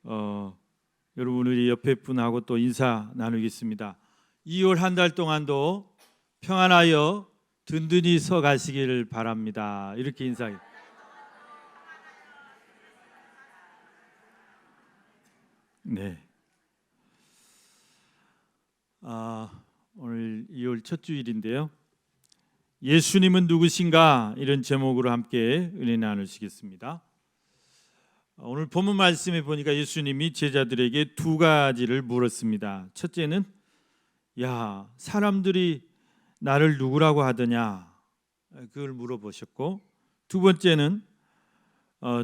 여러분 우리 옆에 분하고 또 인사 나누겠습니다. 2월 한 달 동안도 평안하여 든든히 서 가시기를 바랍니다. 이렇게 인사해. 네. 오늘 2월 첫 주일인데요. 예수님은 누구신가? 이런 제목으로 함께 은혜 나누시겠습니다. 오늘 본문 말씀에 보니까 예수님이 제자들에게 두 가지를 물었습니다. 첫째는 야, 사람들이 나를 누구라고 하더냐? 그걸 물어보셨고, 두 번째는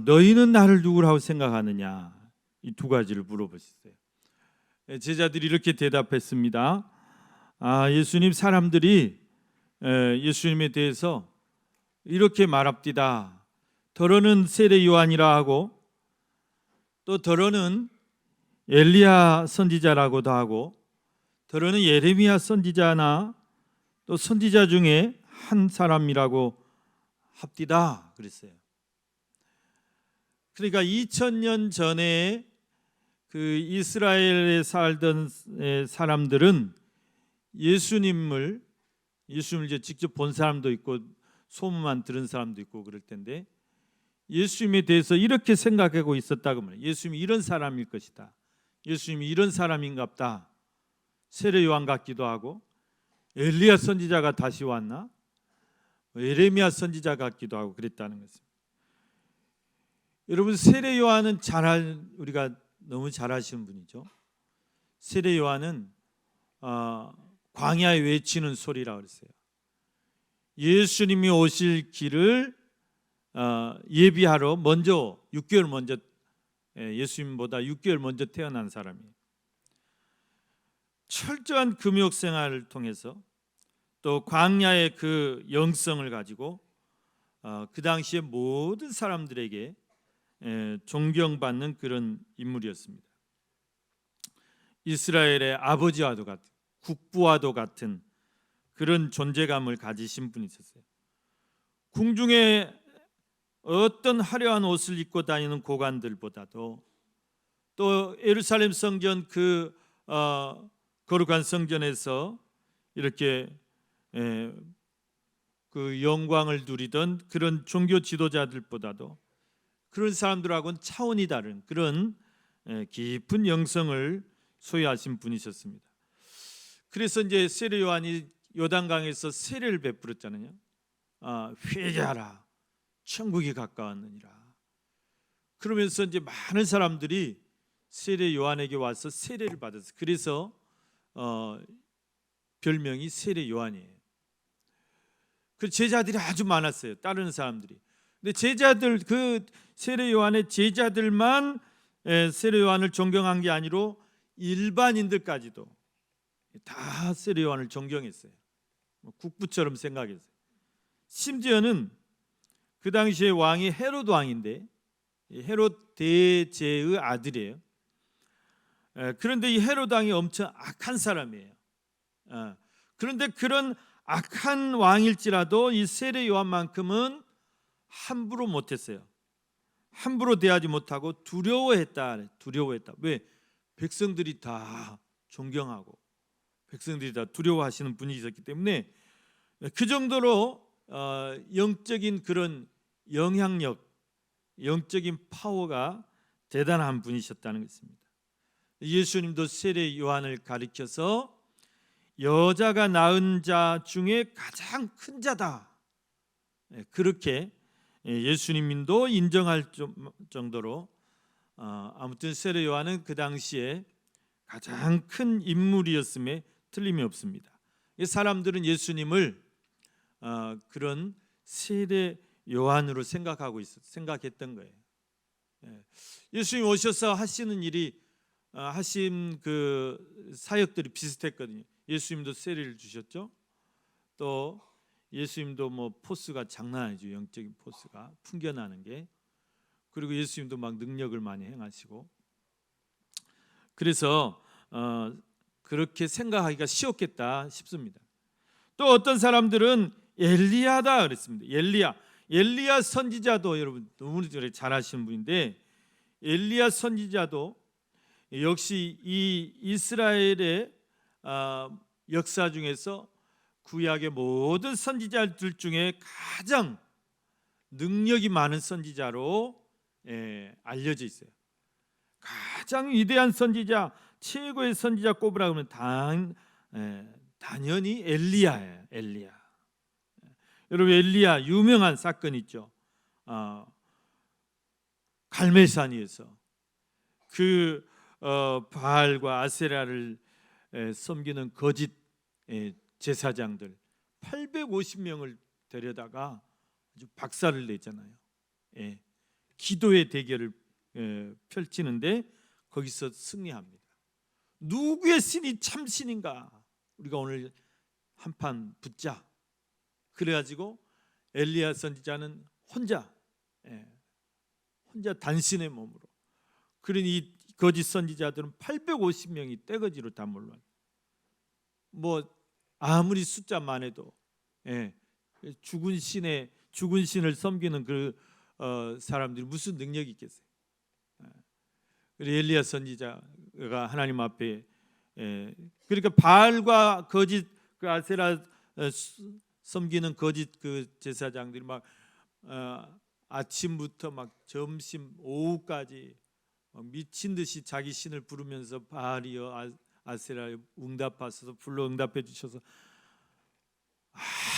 너희는 나를 누구라고 생각하느냐? 이 두 가지를 물어보셨어요. 제자들이 이렇게 대답했습니다. 예수님, 사람들이 예수님에 대해서 이렇게 말합디다. 더러는 세례 요한이라 하고, 또 더러는 엘리야 선지자라고도 하고, 더러는 예레미야 선지자나 또 선지자 중에 한 사람이라고 합디다 그랬어요. 그러니까 2000년 전에 그 이스라엘에 살던 사람들은 예수님을 이제 직접 본 사람도 있고 소문만 들은 사람도 있고 그럴 텐데, 예수님에 대해서 이렇게 생각하고 있었다고 말해요. 예수님이 이런 사람일 것이다. 예수님이 이런 사람인갑다. 세례 요한 같기도 하고, 엘리야 선지자가 다시 왔나? 예레미야 선지자 같기도 하고 그랬다는 것입니다. 여러분, 세례 요한은 우리가 너무 잘 아시는 분이죠. 세례 요한은 광야에 외치는 소리라고 그랬어요. 예수님이 오실 길을 예비하러 먼저 6개월 먼저, 예수님보다 6개월 먼저 태어난 사람이에요. 철저한 금욕 생활을 통해서 또 광야의 그 영성을 가지고 그 당시에 모든 사람들에게 존경받는 그런 인물이었습니다. 이스라엘의 아버지와도 같은, 국부와도 같은 그런 존재감을 가지신 분이 있었어요. 궁중에 어떤 화려한 옷을 입고 다니는 고관들보다도, 또 예루살렘 성전 그 거룩한 성전에서 이렇게 그 영광을 누리던 그런 종교 지도자들보다도 그런 사람들하고는 차원이 다른 그런 깊은 영성을 소유하신 분이셨습니다. 그래서 이제 세례 요한이 요단강에서 세례를 베풀었잖아요. 회개하라, 천국이 가까웠느니라. 그러면서 이제 많은 사람들이 세례 요한에게 와서 세례를 받았어요. 그래서 별명이 세례 요한이에요. 그 제자들이 아주 많았어요. 따르는 사람들이. 근데 제자들, 그 세례 요한의 제자들만 세례 요한을 존경한 게 아니로 일반인들까지도 다 세례 요한을 존경했어요. 국부처럼 생각했어요. 심지어는 그 당시에 왕이 헤롯 왕인데, 헤롯 대제의 아들이에요. 그런데 이 헤롯 왕이 엄청 악한 사람이에요. 그런데 그런 악한 왕일지라도 이 세례 요한만큼은 함부로 못했어요. 함부로 대하지 못하고 두려워했다. 왜? 백성들이 다 존경하고 백성들이 다 두려워하시는 분이 있었기 때문에 그 정도로 영적인 그런 영향력, 영적인 파워가 대단한 분이셨다는 것입니다. 예수님도 세례 요한을 가리켜서 여자가 낳은 자 중에 가장 큰 자다, 그렇게 예수님도 인정할 정도로 아무튼 세례 요한은 그 당시에 가장 큰 인물이었음에 틀림이 없습니다. 사람들은 예수님을 그런 세례 요한으로 생각했던 거예요. 예수님 오셔서 하시는 일이, 하신 그 사역들이 비슷했거든요. 예수님도 세례를 주셨죠. 또 예수님도 뭐 포스가 장난 아니죠. 영적인 포스가 풍겨나는 게. 그리고 예수님도 막 능력을 많이 행하시고, 그래서 그렇게 생각하기가 쉬웠겠다 싶습니다. 또 어떤 사람들은 엘리야다 그랬습니다. 엘리야 선지자도 여러분 너무 잘 아시는 분인데, 엘리야 선지자도 역시 이 이스라엘의 역사 중에서 구약의 모든 선지자들 중에 가장 능력이 많은 선지자로 알려져 있어요. 가장 위대한 선지자, 최고의 선지자 꼽으라 그러면 당연히 엘리야예요. 엘리야. 여러분, 엘리야 유명한 사건 있죠. 갈멜산에서 그 바알과 아세라를 섬기는 거짓 제사장들 850명을 데려다가 아주 박살을 냈잖아요. 기도의 대결을 펼치는데 거기서 승리합니다. 누구의 신이 참 신인가? 우리가 오늘 한판 붙자. 그래가지고 엘리야 선지자는 혼자 단신의 몸으로, 그러니 이 거짓 선지자들은 850명이 떼거지로 다 몰려요. 뭐 아무리 숫자만 해도 죽은 신을 섬기는 그 사람들이 무슨 능력이 있겠어요? 엘리야 선지자가 하나님 앞에 그러니까 바알과 거짓 그 아세라 섬기는 거짓 그 제사장들이 막 아침부터 막 점심 오후까지 막 미친 듯이 자기 신을 부르면서 바알이여 아세라 응답하소서, 불러 응답해 주셔서,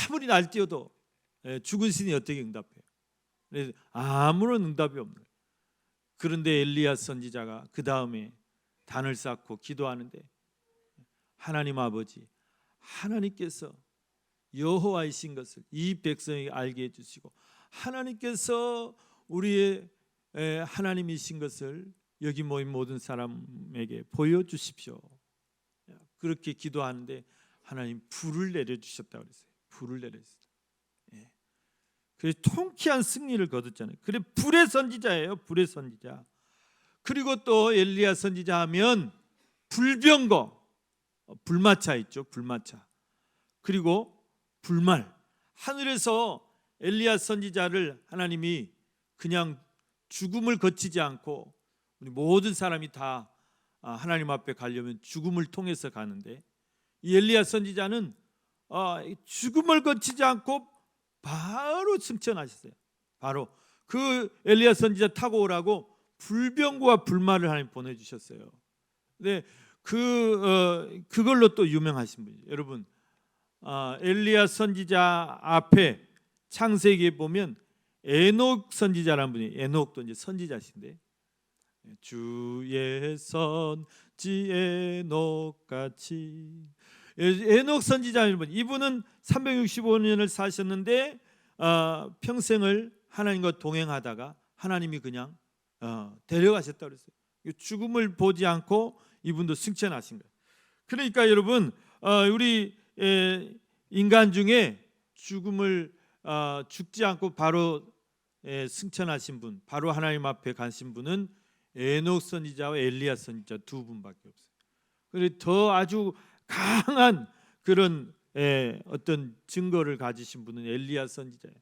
아무리 날뛰어도 죽은 신이 어떻게 응답해요? 그래서 아무런 응답이 없는 거예요. 그런데 엘리야 선지자가 그 다음에 단을 쌓고 기도하는데, 하나님 아버지, 하나님께서 여호와이신 것을 이 백성에게 알게 해주시고, 하나님께서 우리의 하나님이신 것을 여기 모인 모든 사람에게 보여주십시오. 그렇게 기도하는데 하나님 불을 내려주셨다고 그랬어요. 불을 내려주셨어요. 그래서 통쾌한 승리를 거뒀잖아요. 그래, 불의 선지자예요. 불의 선지자. 그리고 또 엘리야 선지자 하면 불병거, 불마차 있죠. 불마차. 그리고 불말. 하늘에서 엘리야 선지자를 하나님이 그냥 죽음을 거치지 않고, 우리 모든 사람이 다 하나님 앞에 가려면 죽음을 통해서 가는데, 이 엘리야 선지자는 죽음을 거치지 않고 바로 승천하셨어요. 바로 그 엘리야 선지자 타고 오라고 불병거와 불말을 하나님 보내주셨어요. 근데 그걸로 또 유명하신 분이에요. 여러분, 엘리야 선지자 앞에 창세기에 보면 에녹 선지자라는 분이, 에녹도 이제 선지자신데, 주의 선지 에녹같이, 에녹 선지자 여러분, 이분은 365년을 사셨는데 평생을 하나님과 동행하다가 하나님이 그냥 데려가셨다고 그랬어요. 죽음을 보지 않고 이분도 승천하신 거예요. 그러니까 여러분, 우리 인간 중에 죽음을 죽지 않고 바로 승천하신 분, 바로 하나님 앞에 가신 분은 에녹 선지자와 엘리야 선지자 두 분밖에 없어요. 그리고 더 아주 강한 그런 어떤 증거를 가지신 분은 엘리야 선지자예요.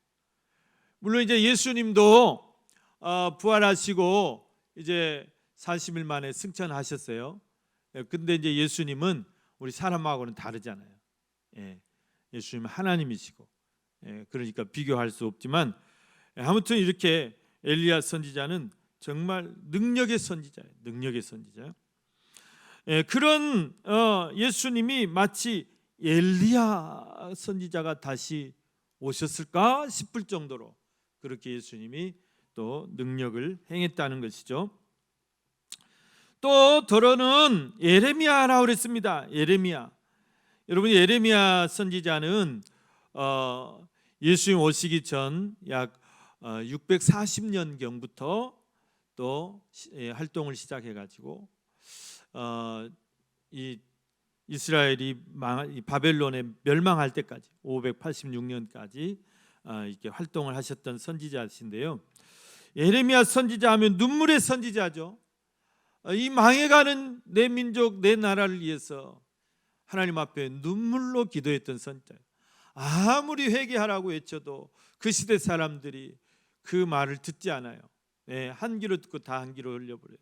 물론 이제 예수님도 부활하시고 이제 40일 만에 승천하셨어요. 근데 이제 예수님은 우리 사람하고는 다르잖아요. 예수님은 하나님이시고, 그러니까 비교할 수 없지만, 아무튼 이렇게 엘리야 선지자는 정말 능력의 선지자예요. 능력의 선지자. 그런 예수님이 마치 엘리야 선지자가 다시 오셨을까 싶을 정도로 그렇게 예수님이 또 능력을 행했다는 것이죠. 또 더러는 예레미야라고 그랬습니다. 예레미야. 여러분, 예레미야 선지자는 예수님 오시기 전 약 640년 경부터 또 활동을 시작해가지고 이 이스라엘이 바벨론에 멸망할 때까지 586년까지 이렇게 활동을 하셨던 선지자신데요. 예레미야 선지자 하면 눈물의 선지자죠. 이 망해가는 내 민족, 내 나라를 위해서 하나님 앞에 눈물로 기도했던 선지자예요. 아무리 회개하라고 외쳐도 그 시대 사람들이 그 말을 듣지 않아요. 한 귀로 듣고 다 한 귀로 흘려버려요.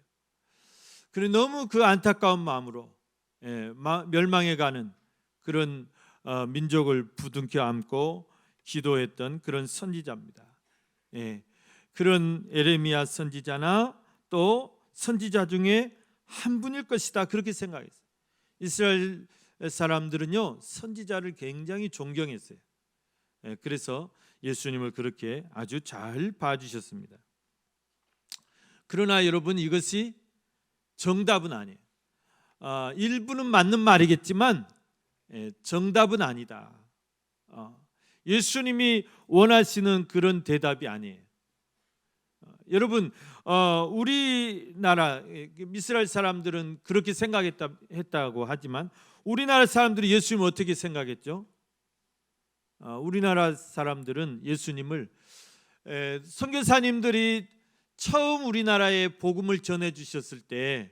그래 너무 그 안타까운 마음으로 멸망해가는 그런 민족을 부둥켜 안고 기도했던 그런 선지자입니다. 그런 에레미야 선지자나 또 선지자 중에 한 분일 것이다, 그렇게 생각했어요. 이스라엘 사람들은요 선지자를 굉장히 존경했어요. 그래서 예수님을 그렇게 아주 잘 봐주셨습니다. 그러나 여러분, 이것이 정답은 아니에요. 일부는 맞는 말이겠지만 정답은 아니다. 예수님이 원하시는 그런 대답이 아니에요. 여러분, 우리나라 이스라엘 사람들은 그렇게 생각했다고 하지만 우리나라 사람들이 예수님을 어떻게 생각했죠? 우리나라 사람들은 예수님을 선교사님들이 처음 우리나라에 복음을 전해 주셨을 때,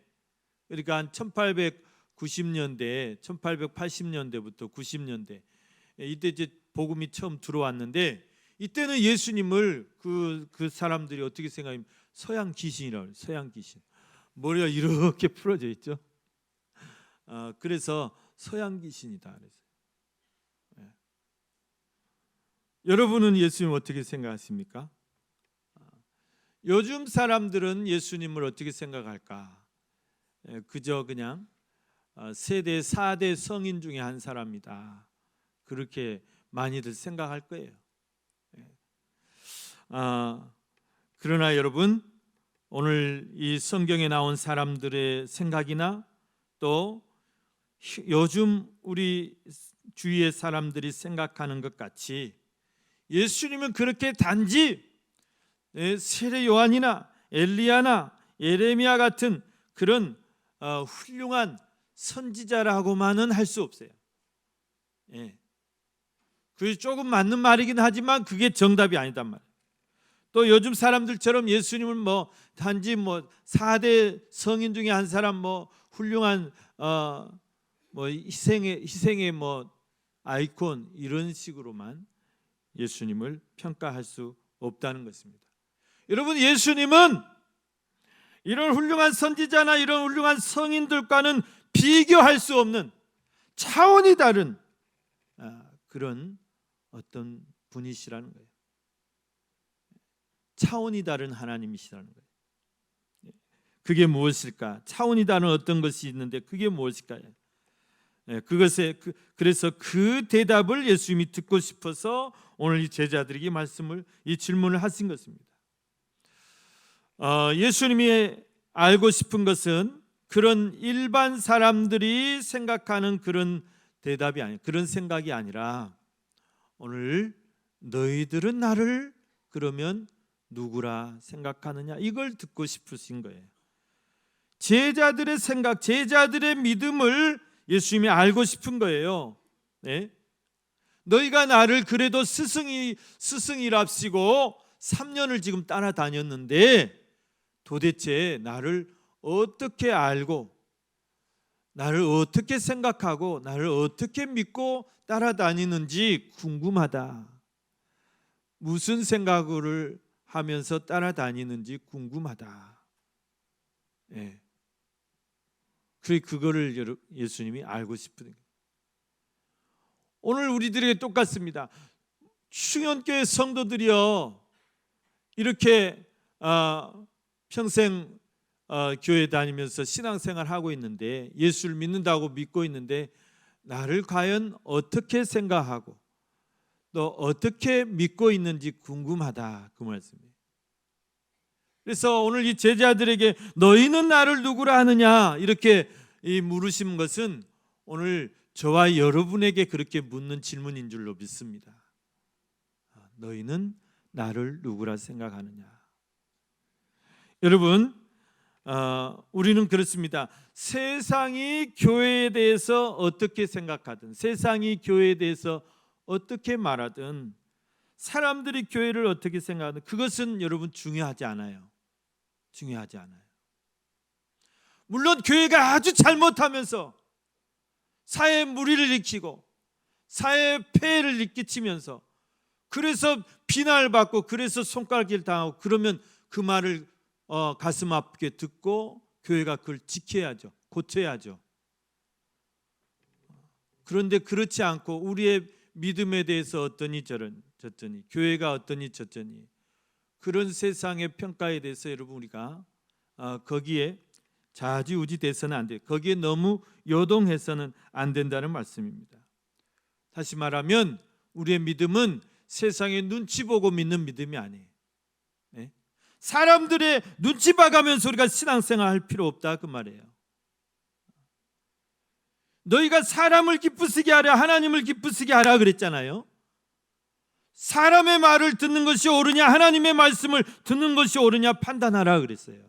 그러니까 한 1890년대, 1880년대부터 90년대 이때 이제 복음이 처음 들어왔는데, 이때는 예수님을 그 사람들이 어떻게 생각하면 서양 귀신이라고 해요. 서양 귀신. 머리가 이렇게 풀어져 있죠. 그래서 서양 귀신이다 그랬어요. 여러분은 예수님 어떻게 생각하십니까? 요즘 사람들은 예수님을 어떻게 생각할까? 그저 그냥 세대 4대 성인 중에 한 사람이다, 그렇게 많이들 생각할 거예요. 그러나 여러분, 오늘 이 성경에 나온 사람들의 생각이나 또 요즘 우리 주위의 사람들이 생각하는 것 같이 예수님은 그렇게 단지 세례 요한이나 엘리야나 예레미야 같은 그런 훌륭한 선지자라고만은 할 수 없어요. 그게 조금 맞는 말이긴 하지만 그게 정답이 아니단 말이에요. 또 요즘 사람들처럼 예수님은 단지 4대 성인 중에 한 사람, 훌륭한 희생의 아이콘, 이런 식으로만 예수님을 평가할 수 없다는 것입니다. 여러분, 예수님은 이런 훌륭한 선지자나 이런 훌륭한 성인들과는 비교할 수 없는 차원이 다른 그런 어떤 분이시라는 거예요. 차원이 다른 하나님이시라는 거예요. 그게 무엇일까? 차원이 다른 어떤 것이 있는데 그게 무엇일까요? 그래서 그 대답을 예수님이 듣고 싶어서 오늘 이 제자들에게 이 질문을 하신 것입니다. 예수님이 알고 싶은 것은 그런 일반 사람들이 생각하는 그런 대답이 아니, 그런 생각이 아니라 오늘 너희들은 나를 그러면 누구라 생각하느냐, 이걸 듣고 싶으신 거예요. 제자들의 생각, 제자들의 믿음을 예수님이 알고 싶은 거예요. 너희가 나를 그래도 스승이랍시고 3년을 지금 따라다녔는데 도대체 나를 어떻게 알고, 나를 어떻게 생각하고, 나를 어떻게 믿고 따라다니는지 궁금하다. 무슨 생각을 하면서 따라다니는지 궁금하다. 그거를 예수님이 알고 싶은 거예요. 오늘 우리들에게 똑같습니다. 충현교회 성도들이요, 이렇게 평생 교회 다니면서 신앙생활 하고 있는데, 예수를 믿는다고 믿고 있는데 나를 과연 어떻게 생각하고 또 어떻게 믿고 있는지 궁금하다, 그 말씀이에요. 그래서 오늘 이 제자들에게 너희는 나를 누구라 하느냐 이렇게 물으신 것은 오늘 저와 여러분에게 그렇게 묻는 질문인 줄로 믿습니다. 너희는 나를 누구라 생각하느냐. 여러분, 우리는 그렇습니다. 세상이 교회에 대해서 어떻게 생각하든, 세상이 교회에 대해서 어떻게 말하든, 사람들이 교회를 어떻게 생각하든 그것은 여러분 중요하지 않아요. 중요하지 않아요. 물론 교회가 아주 잘못하면서 사회에 무리를 일으키고 사회에 폐해를 끼치면서 그래서 비난을 받고 그래서 손가락질 당하고 그러면 그 말을 가슴 아프게 듣고 교회가 그걸 지켜야죠. 고쳐야죠. 그런데 그렇지 않고 우리의 믿음에 대해서 어떠니 저쩌니, 교회가 어떠니 저쩌니, 그런 세상의 평가에 대해서 여러분 우리가 거기에 좌지우지 돼서는 안 돼요. 거기에 너무 요동해서는 안 된다는 말씀입니다. 다시 말하면 우리의 믿음은 세상의 눈치 보고 믿는 믿음이 아니에요. 네? 사람들의 눈치 봐가면서 우리가 신앙생활 할 필요 없다 그 말이에요. 너희가 사람을 기쁘시게 하라 하나님을 기쁘시게 하라 그랬잖아요. 사람의 말을 듣는 것이 옳으냐 하나님의 말씀을 듣는 것이 옳으냐 판단하라 그랬어요.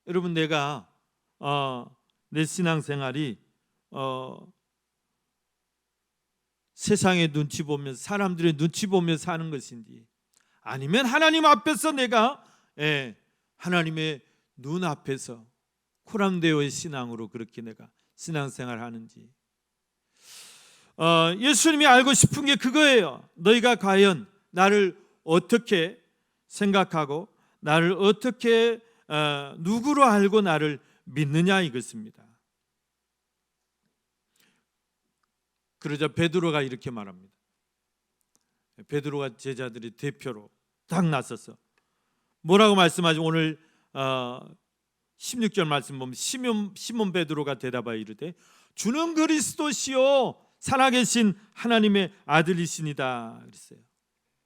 여러분 내가 내 신앙생활이 세상의 눈치 보면서 사람들의 눈치 보면서 사는 것인지, 아니면 하나님 앞에서 내가 하나님의 눈 앞에서 코람데오의 신앙으로 그렇게 내가 신앙생활 하는지. 예수님이 알고 싶은 게 그거예요. 너희가 과연 나를 어떻게 생각하고 나를 어떻게 누구로 알고 나를 믿느냐 이것입니다. 그러자 베드로가 이렇게 말합니다. 베드로가 제자들의 대표로 딱 나서서 뭐라고 말씀하죠? 오늘 16절 말씀 보면 시몬 베드로가 대답하여 이르되 주는 그리스도시요 살아계신 하나님의 아들이시니다 그랬어요.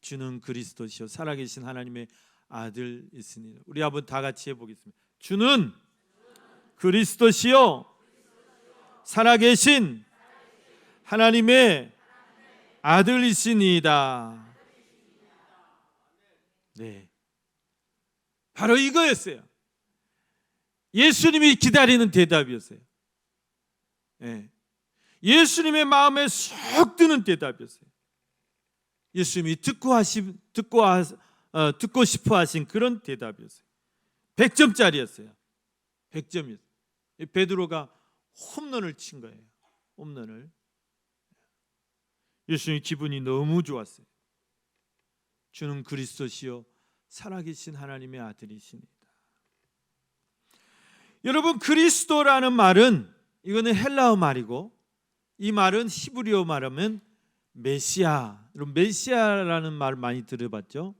주는 그리스도시요 살아계신 하나님의 아들이시니다. 우리 한번 다 같이 해보겠습니다. 주는 그리스도시요 살아계신 하나님의 아들이시니다. 네, 바로 이거였어요. 예수님이 기다리는 대답이었어요. 네. 예수님의 마음에 쏙 드는 대답이었어요. 예수님이 듣고 싶어 하신 그런 대답이었어요. 100점짜리였어요. 100점이었어요. 베드로가 홈런을 친 거예요. 홈런을. 예수님 기분이 너무 좋았어요. 주는 그리스도시요 살아계신 하나님의 아들이십니다. 여러분 그리스도라는 말은 이거는 헬라어 말이고 이 말은 히브리어 말하면 메시아. 여러분 메시아라는 말 많이 들어봤죠?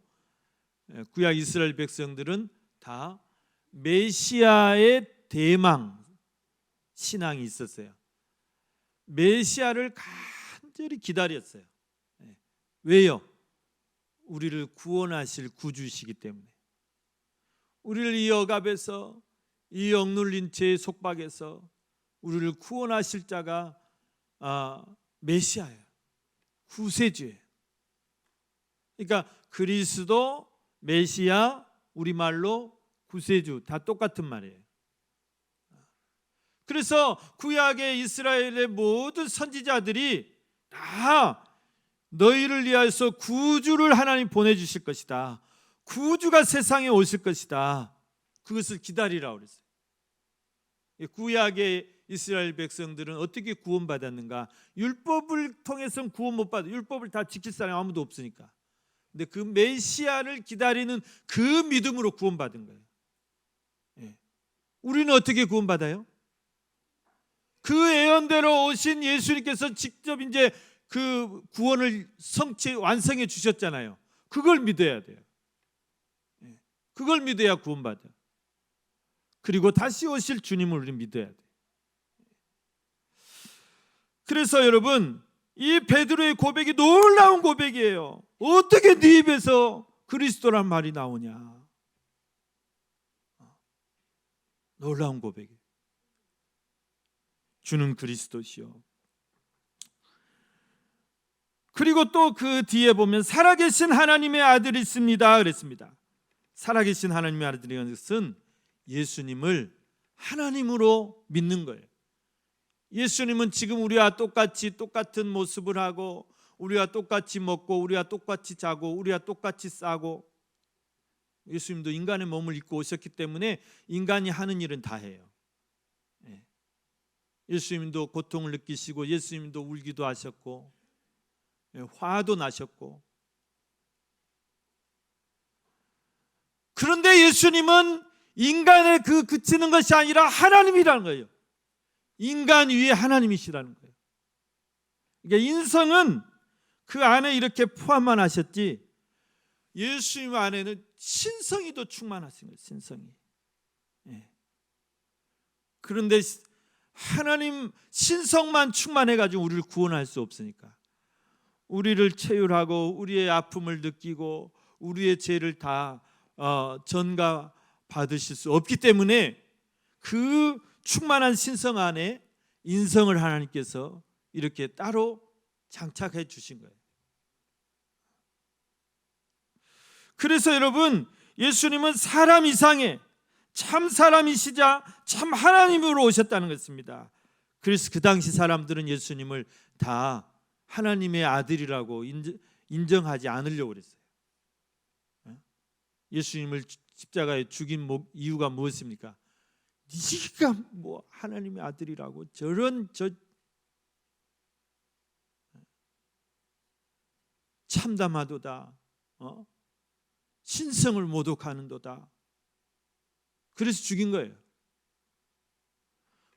구약 이스라엘 백성들은 다 메시아의 대망 신앙이 있었어요. 메시아를 간절히 기다렸어요. 왜요? 우리를 구원하실 구주시기 때문에. 우리를 이 억압에서 이 억눌린 죄의 속박에서 우리를 구원하실 자가 메시아예요. 구세주예요. 그러니까 그리스도, 메시아, 우리말로 구세주 다 똑같은 말이에요. 그래서 구약의 이스라엘의 모든 선지자들이 다 너희를 위하여서 구주를 하나님 보내주실 것이다. 구주가 세상에 오실 것이다. 그것을 기다리라고 그랬어요. 구약의 이스라엘 백성들은 어떻게 구원받았는가? 율법을 통해서는 구원 못 받아요. 율법을 다 지킬 사람이 아무도 없으니까. 근데 그 메시아를 기다리는 그 믿음으로 구원받은 거예요. 우리는 어떻게 구원받아요? 그 예언대로 오신 예수님께서 직접 이제 그 구원을 완성해 주셨잖아요. 그걸 믿어야 돼요. 그걸 믿어야 구원받아요. 그리고 다시 오실 주님을 우리 믿어야 돼요. 그래서 여러분 이 베드로의 고백이 놀라운 고백이에요. 어떻게 네 입에서 그리스도란 말이 나오냐? 놀라운 고백이에요. 주는 그리스도시요. 그리고 또 그 뒤에 보면 살아계신 하나님의 아들이십니다 그랬습니다. 살아계신 하나님의 아들이라는 것은 예수님을 하나님으로 믿는 거예요. 예수님은 지금 우리와 똑같은 모습을 하고 우리와 똑같이 먹고 우리와 똑같이 자고 우리와 똑같이 싸고, 예수님도 인간의 몸을 입고 오셨기 때문에 인간이 하는 일은 다 해요. 예수님도 고통을 느끼시고 예수님도 울기도 하셨고 화도 나셨고, 그런데 예수님은 인간에 그치는 것이 아니라 하나님이라는 거예요. 인간 위에 하나님이시라는 거예요. 그러니까 인성은 그 안에 이렇게 포함만 하셨지, 예수님 안에는 신성이 더 충만하신 거예요. 신성이. 예. 그런데 하나님 신성만 충만해가지고 우리를 구원할 수 없으니까, 우리를 체휼하고 우리의 아픔을 느끼고 우리의 죄를 다 전가 받으실 수 없기 때문에 그 충만한 신성 안에 인성을 하나님께서 이렇게 따로 장착해 주신 거예요. 그래서 여러분, 예수님은 사람 이상의 참 사람이시자 참 하나님으로 오셨다는 것입니다. 그래서 그 당시 사람들은 예수님을 다 하나님의 아들이라고 인정하지 않으려고 그랬어요. 예수님을 십자가에 죽인 이유가 무엇입니까? 네가 뭐 하나님의 아들이라고 참담하도다, 신성을 모독하는도다. 그래서 죽인 거예요.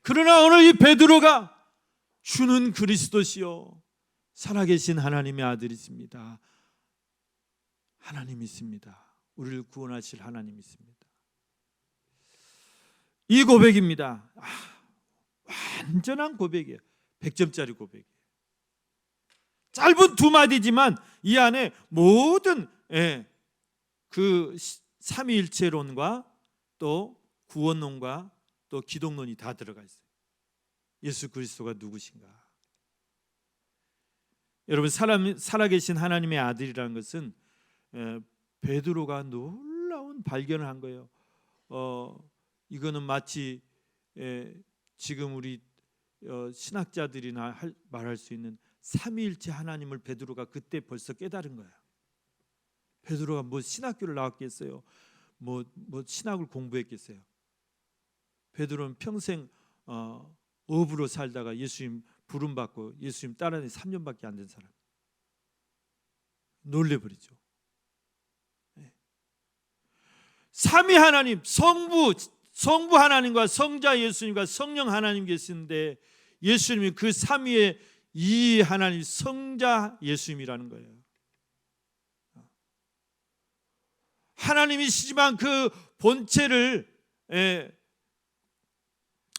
그러나 오늘 이 베드로가 주는 그리스도시요 살아계신 하나님의 아들이십니다. 하나님 있습니다. 우리를 구원하실 하나님 있습니다. 이 고백입니다. 완전한 고백이에요. 100점짜리 고백이에요. 짧은 두 마디지만 이 안에 모든 그 삼위일체론과 또 구원론과 또 기독론이 다 들어가 있어요. 예수 그리스도가 누구신가? 여러분, 살아계신 하나님의 아들이라는 것은 베드로가 놀라운 발견을 한 거예요. 이거는 마치 지금 우리 신학자들이나 말할 수 있는 삼위일체 하나님을 베드로가 그때 벌써 깨달은 거예요. 베드로가 뭐 신학교를 나왔겠어요? 뭐 신학을 공부했겠어요? 베드로는 평생 어부로 살다가 예수님 부름받고 예수님 따라다니 3년밖에 안 된 사람. 놀래버리죠. 삼위 하나님, 성부 하나님과 성자 예수님과 성령 하나님 계시는데, 예수님이 그 삼위의 이 하나님 성자 예수님이라는 거예요. 하나님이시지만 그 본체를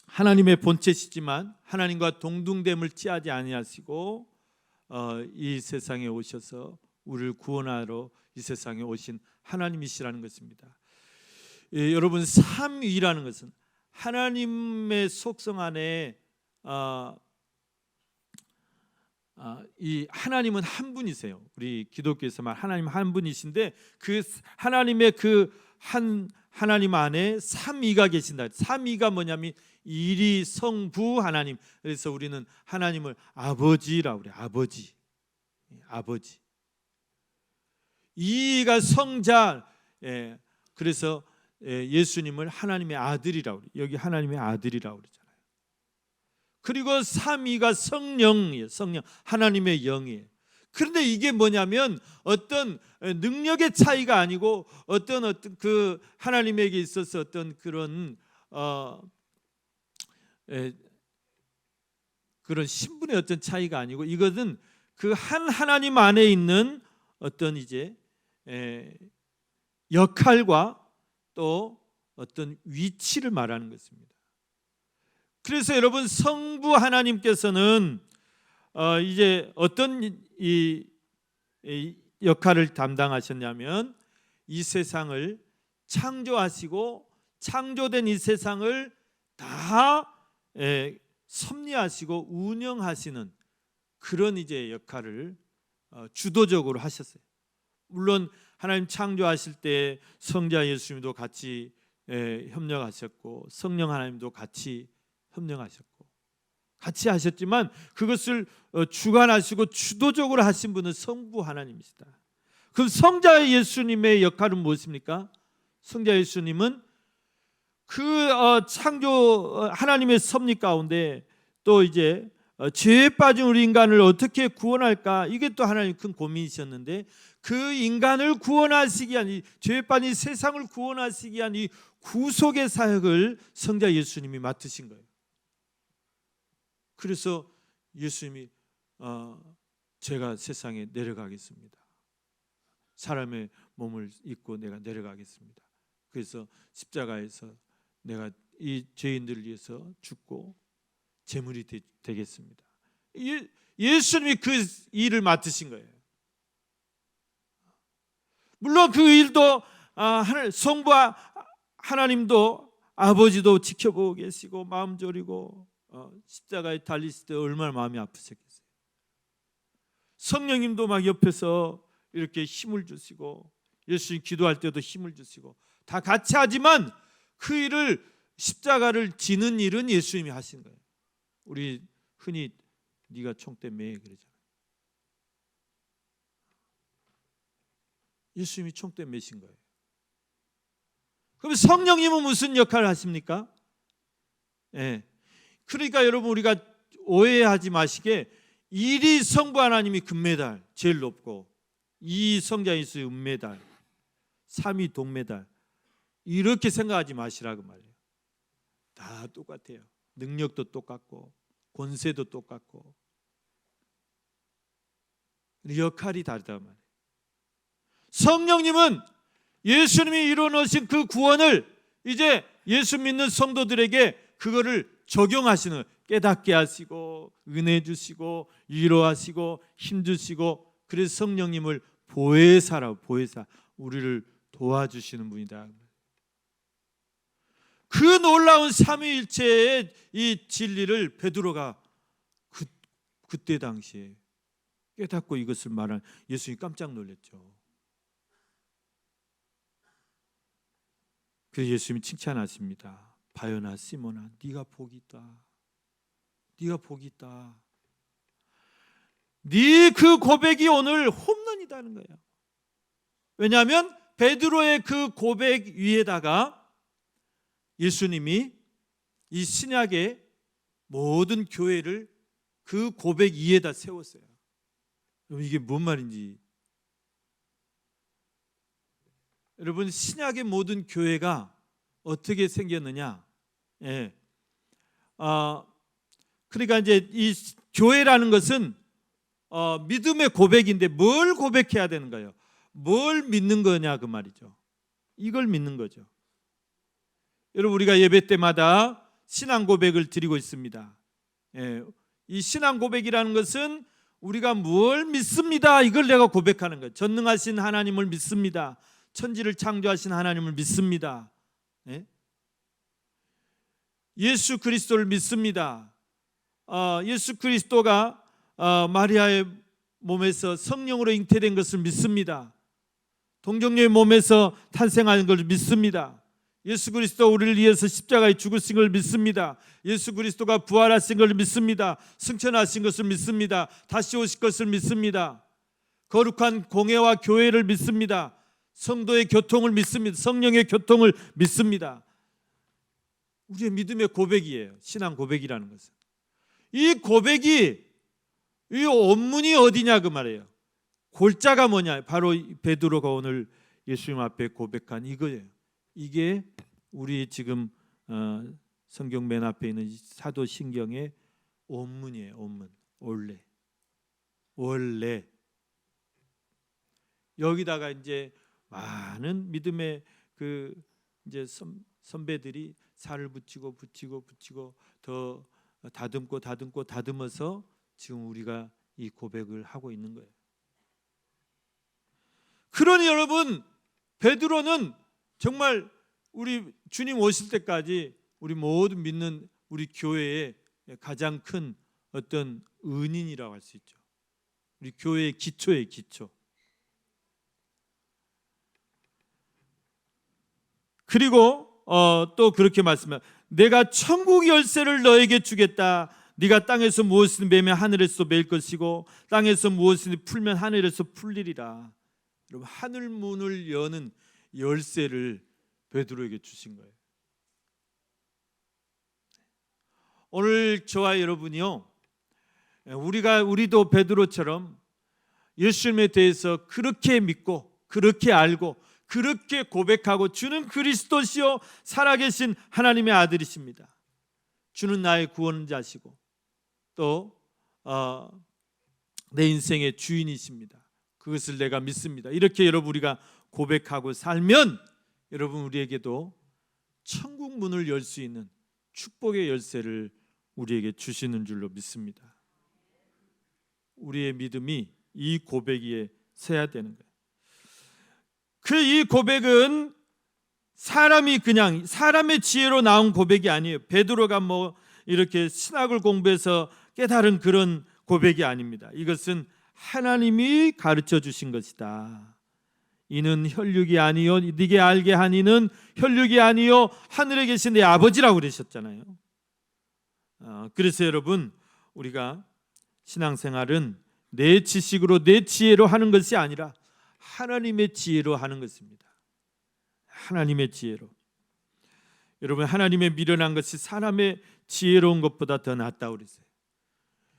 하나님의 본체시지만 하나님과 동등됨을 취하지 아니하시고 이 세상에 오셔서 우리를 구원하러 이 세상에 오신 하나님이시라는 것입니다. 여러분, 삼위라는 것은 하나님의 속성 안에 이 하나님은 한 분이세요. 우리 기독교에서 말 하나님 한 분이신데, 그 하나님의 그 한 하나님 안에 삼위가 계신다. 삼위가 뭐냐면 일이 성부 하나님. 그래서 우리는 하나님을 아버지라고 그래요. 아버지. 이가 성자. 그래서 예수님을 하나님의 아들이라고 그래요. 여기 하나님의 아들이라고 그러잖아요. 그리고 삼위가 성령이에요. 성령, 하나님의 영이에요. 그런데 이게 뭐냐면 어떤 능력의 차이가 아니고 어떤 그 하나님에게 있어서 어떤 그런 그런 신분의 어떤 차이가 아니고, 이것은 그 한 하나님 안에 있는 어떤 이제 역할과 또 어떤 위치를 말하는 것입니다. 그래서 여러분, 성부 하나님께서는 이제 어떤 이 역할을 담당하셨냐면, 이 세상을 창조하시고 창조된 이 세상을 다 섭리하시고 운영하시는 그런 이제 역할을 주도적으로 하셨어요. 물론 하나님 창조하실 때 성자 예수님도 같이 협력하셨고 성령 하나님도 같이 협력하셨고 같이 하셨지만, 그것을 주관하시고 주도적으로 하신 분은 성부 하나님이시다. 그럼 성자 예수님의 역할은 무엇입니까? 성자 예수님은 그 창조 하나님의 섭리 가운데 또 이제 죄에 빠진 우리 인간을 어떻게 구원할까, 이게 또 하나님 큰 고민이셨는데, 그 인간을 구원하시기 위한, 이 죄에 빠진 세상을 구원하시기 위한 이 구속의 사역을 성자 예수님이 맡으신 거예요. 그래서 예수님이 제가 세상에 내려가겠습니다. 사람의 몸을 입고 내가 내려가겠습니다. 그래서 십자가에서 내가 이 죄인들을 위해서 죽고 제물이 되겠습니다. 예수님이 그 일을 맡으신 거예요. 물론 그 일도 성부와 하나님도 아버지도 지켜보고 계시고 마음 졸이고 십자가에 달리실 때 얼마나 마음이 아프셨겠어요. 성령님도 막 옆에서 이렇게 힘을 주시고 예수님 기도할 때도 힘을 주시고 다 같이 하지만 그 일을 십자가를 지는 일은 예수님이 하신 거예요. 우리 흔히 네가 총대 매 그러잖아요. 예수님이 총대 매신 거예요. 그럼 성령님은 무슨 역할을 하십니까? 그러니까 여러분 우리가 오해하지 마시게 1위 성부 하나님이 금메달 제일 높고 2위 성자 예수의 은메달 3위 동메달 이렇게 생각하지 마시라고 말이에요. 다 똑같아요. 능력도 똑같고 권세도 똑같고 역할이 다르단 말이에요. 성령님은 예수님이 이루어놓으신 그 구원을 이제 예수 믿는 성도들에게 그거를 적용하시는, 깨닫게 하시고 은혜 주시고 위로하시고 힘 주시고, 그래서 성령님을 보혜사라고, 보혜사, 우리를 도와주시는 분이다. 그 놀라운 삼위일체의 이 진리를 베드로가 그때 당시에 깨닫고 이것을 말한 예수님이 깜짝 놀랐죠. 그래서 예수님이 칭찬하십니다. 바요나 시몬아, 네가 복이 있다. 네가 복이 있다. 네 그 고백이 오늘 홈런이다는 거예요. 왜냐하면 베드로의 그 고백 위에다가 예수님이 이 신약의 모든 교회를 그 고백 위에다 세웠어요. 여러분 이게 뭔 말인지, 여러분 신약의 모든 교회가 어떻게 생겼느냐? 그러니까 이제 이 교회라는 것은 믿음의 고백인데 뭘 고백해야 되는 거예요? 뭘 믿는 거냐 그 말이죠. 이걸 믿는 거죠. 여러분 우리가 예배 때마다 신앙 고백을 드리고 있습니다. 이 신앙 고백이라는 것은 우리가 뭘 믿습니다, 이걸 내가 고백하는 거예요. 전능하신 하나님을 믿습니다. 천지를 창조하신 하나님을 믿습니다. 예수 그리스도를 믿습니다. 예수 그리스도가 마리아의 몸에서 성령으로 잉태된 것을 믿습니다. 동정녀의 몸에서 탄생한 것을 믿습니다. 예수 그리스도 우리를 위해서 십자가에 죽으신 것을 믿습니다. 예수 그리스도가 부활하신 것을 믿습니다. 승천하신 것을 믿습니다. 다시 오실 것을 믿습니다. 거룩한 공회와 교회를 믿습니다. 성도의 교통을 믿습니다. 성령의 교통을 믿습니다. 우리의 믿음의 고백이에요. 신앙 고백이라는 것은. 이 고백이, 이 원문이 어디냐 그 말이에요. 골자가 뭐냐? 바로 베드로가 오늘 예수님 앞에 고백한 이거예요. 이게 우리 지금 성경 맨 앞에 있는 사도신경의 원문이에요. 원문. 원래. 여기다가 이제 많은 믿음의 그 이제 선배들이 살을 붙이고 더 다듬어서 지금 우리가 이 고백을 하고 있는 거예요. 그러니 여러분, 베드로는 정말 우리 주님 오실 때까지 우리 모든 믿는 우리 교회의 가장 큰 어떤 은인이라고 할 수 있죠. 우리 교회의 기초의 기초. 그리고 또 그렇게 말씀해요. 내가 천국 열쇠를 너에게 주겠다. 네가 땅에서 무엇을 매면 하늘에서 매일 것이고 땅에서 무엇을 풀면 하늘에서 풀리리라. 여러분 하늘 문을 여는 열쇠를 베드로에게 주신 거예요. 오늘 저와 여러분이요, 우리도 베드로처럼 예수님에 대해서 그렇게 믿고 그렇게 알고 그렇게 고백하고 주는 그리스도시요 살아계신 하나님의 아들이십니다. 주는 나의 구원자시고 또 내 인생의 주인이십니다. 그것을 내가 믿습니다. 이렇게 여러분 우리가 고백하고 살면 여러분 우리에게도 천국 문을 열 수 있는 축복의 열쇠를 우리에게 주시는 줄로 믿습니다. 우리의 믿음이 이 고백 위에 서야 되는 거예요. 이 고백은 사람이 그냥 사람의 지혜로 나온 고백이 아니에요. 베드로가 이렇게 신학을 공부해서 깨달은 그런 고백이 아닙니다. 이것은 하나님이 가르쳐 주신 것이다. 이는 혈육이 아니요 네게 알게 하니는 혈육이 아니요 하늘에 계신 내 아버지라고 그러셨잖아요. 그래서 여러분 우리가 신앙생활은 내 지식으로 내 지혜로 하는 것이 아니라 하나님의 지혜로 하는 것입니다. 하나님의 지혜로. 여러분 하나님의 미련한 것이 사람의 지혜로운 것보다 더 낫다고 그랬어요.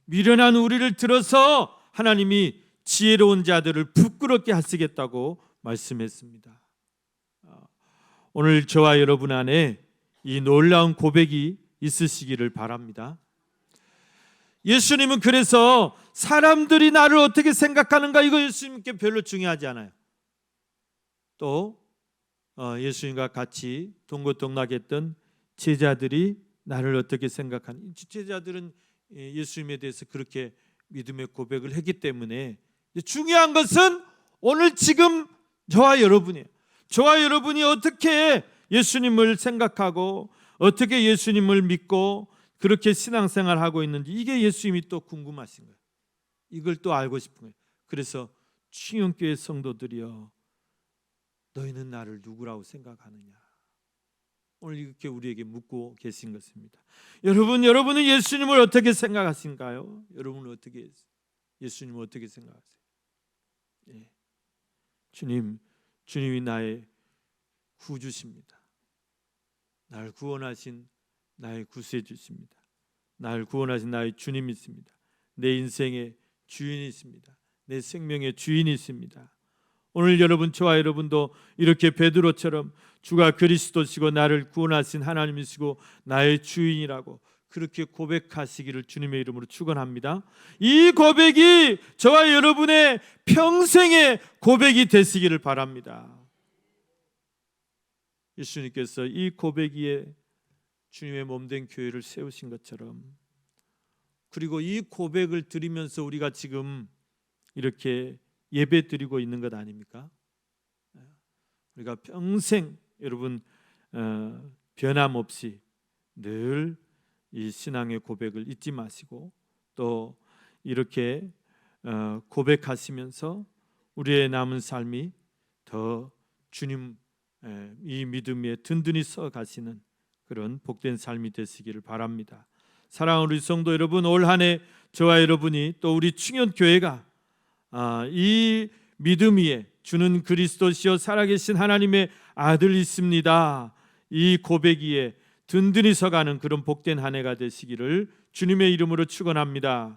미련한 우리를 들어서 하나님이 지혜로운 자들을 부끄럽게 하시겠다고 말씀했습니다. 오늘 저와 여러분 안에 이 놀라운 고백이 있으시기를 바랍니다. 예수님은 그래서 사람들이 나를 어떻게 생각하는가 이거 예수님께 별로 중요하지 않아요. 또 예수님과 같이 동고동락했던 제자들이 나를 어떻게 생각하는지, 제자들은 예수님에 대해서 그렇게 믿음의 고백을 했기 때문에 중요한 것은 오늘 지금 저와 여러분이에요. 저와 여러분이 어떻게 예수님을 생각하고 어떻게 예수님을 믿고 그렇게 신앙생활하고 있는지 이게 예수님이 또 궁금하신 거예요. 이걸 또 알고 싶은 거예요. 그래서 충영교회 성도들이여 너희는 나를 누구라고 생각하느냐 오늘 이렇게 우리에게 묻고 계신 것입니다. 여러분은 예수님을 어떻게 생각하신가요? 여러분은 예수님을 어떻게 생각하세요? 예. 주님이 나의 구주십니다. 나를 구원하신 나의 구세주십니다. 나를 구원하신 나의 주님이십니다. 내 인생의 주인이십니다. 내 생명의 주인이십니다. 오늘 여러분 저와 여러분도 이렇게 베드로처럼 주가 그리스도시고 나를 구원하신 하나님이시고 나의 주인이라고 그렇게 고백하시기를 주님의 이름으로 축원합니다. 이 고백이 저와 여러분의 평생의 고백이 되시기를 바랍니다. 예수님께서 이 고백 위에 주님의 몸된 교회를 세우신 것처럼 그리고 이 고백을 드리면서 우리가 지금 이렇게 예배 드리고 있는 것 아닙니까? 우리가 평생 여러분 변함없이 늘 이 신앙의 고백을 잊지 마시고 또 이렇게 고백하시면서 우리의 남은 삶이 더 주님 이 믿음 위에 든든히 서 가시는 그런 복된 삶이 되시기를 바랍니다. 사랑하는 우리 성도 여러분, 올 한 해 저와 여러분이 또 우리 충현교회가 이 믿음 위에 주는 그리스도시요 살아계신 하나님의 아들이십니다. 이 고백 위에 든든히 서가는 그런 복된 한 해가 되시기를 주님의 이름으로 축원합니다.